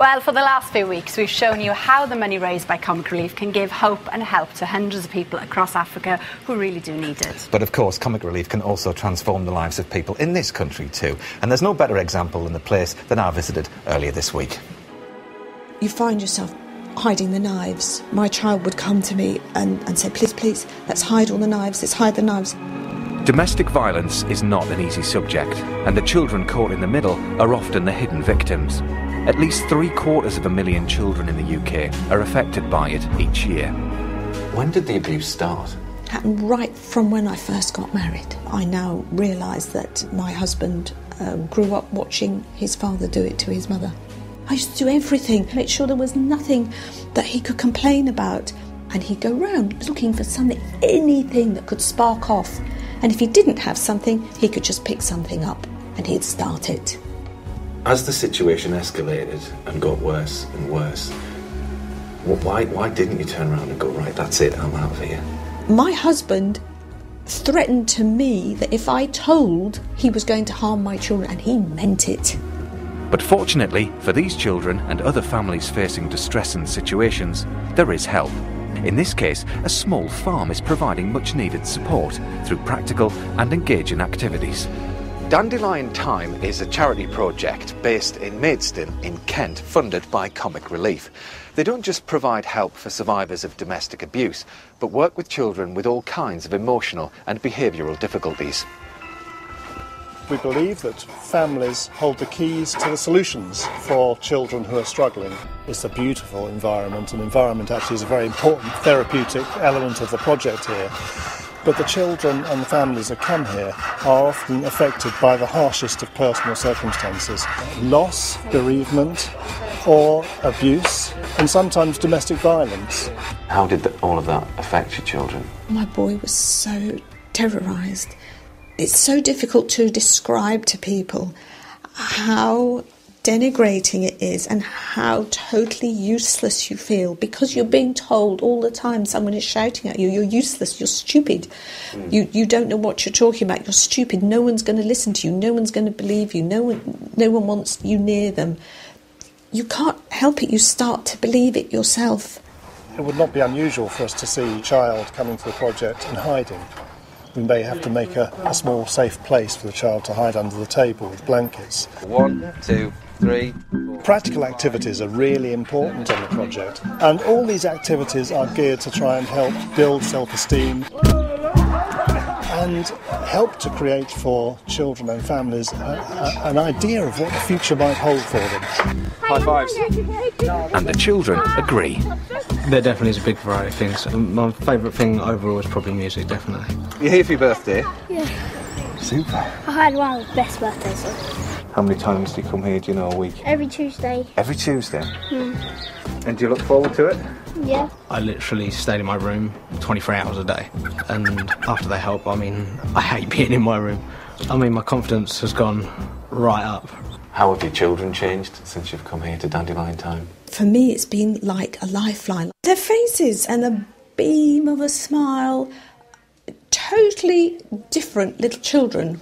Well, for the last few weeks, we've shown you how the money raised by Comic Relief can give hope and help to hundreds of people across Africa who really do need it. But of course, Comic Relief can also transform the lives of people in this country too. And there's no better example than the place that I visited earlier this week. You find yourself hiding the knives. My child would come to me and say, please, please, let's hide all the knives, let's hide the knives. Domestic violence is not an easy subject, and the children caught in the middle are often the hidden victims. At least 750,000 children in the UK are affected by it each year. When did the abuse start? It happened right from when I first got married. I now realise that my husband grew up watching his father do it to his mother. I used to do everything, make sure there was nothing that he could complain about. And he'd go round looking for something, anything that could spark off. And if he didn't have something, he could just pick something up and he'd start it. As the situation escalated and got worse and worse, why didn't you turn around and go, right, that's it, I'm out of here? My husband threatened to me that if I told, he was going to harm my children, and he meant it. But fortunately for these children and other families facing distressing situations, there is help. In this case, a small farm is providing much needed support through practical and engaging activities. Dandelion Time is a charity project based in Maidstone in Kent, funded by Comic Relief. They don't just provide help for survivors of domestic abuse, but work with children with all kinds of emotional and behavioural difficulties. We believe that families hold the keys to the solutions for children who are struggling. It's a beautiful environment, and environment actually is a very important therapeutic element of the project here. But the children and the families that come here are often affected by the harshest of personal circumstances. Loss, bereavement, or abuse, and sometimes domestic violence. How did all of that affect your children? My boy was so terrorised. It's so difficult to describe to people how denigrating it is and how totally useless you feel, because you're being told all the time, someone is shouting at you, you're useless, you're stupid, you don't know what you're talking about, you're stupid, no one's going to listen to you, no one's going to believe you, no one wants you near them. You can't help it, you start to believe it yourself. It would not be unusual for us to see a child coming to the project and hiding. We may have to make a small safe place for the child to hide under the table with blankets. 1, 2, 3, 4. Practical activities are really important on the project, and all these activities are geared to try and help build self-esteem and help to create for children and families an idea of what the future might hold for them. High fives. And the children agree. There definitely is a big variety of things. My favourite thing overall is probably music, definitely. You're here for your birthday? Yeah. Super. I had one of the best birthdays ever. How many times do you come here, do you know, a week? Every Tuesday. Every Tuesday? And do you look forward to it? Yeah. I literally stayed in my room 23 hours a day. And after they help, I hate being in my room. My confidence has gone right up. How have your children changed since you've come here to Dandelion Time? For me, it's been like a lifeline. Their faces and a beam of a smile, totally different little children.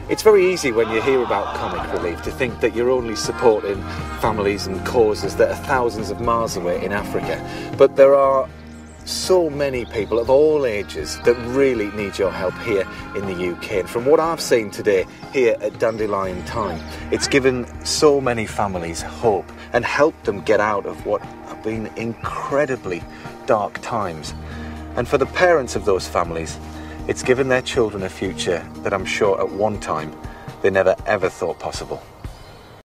It's very easy when you hear about Comic Relief to think that you're only supporting families and causes that are thousands of miles away in Africa. But there are so many people of all ages that really need your help here in the UK. And from what I've seen today here at Dandelion Time, it's given so many families hope and helped them get out of what have been incredibly dark times. And for the parents of those families, it's given their children a future that I'm sure at one time they never ever thought possible.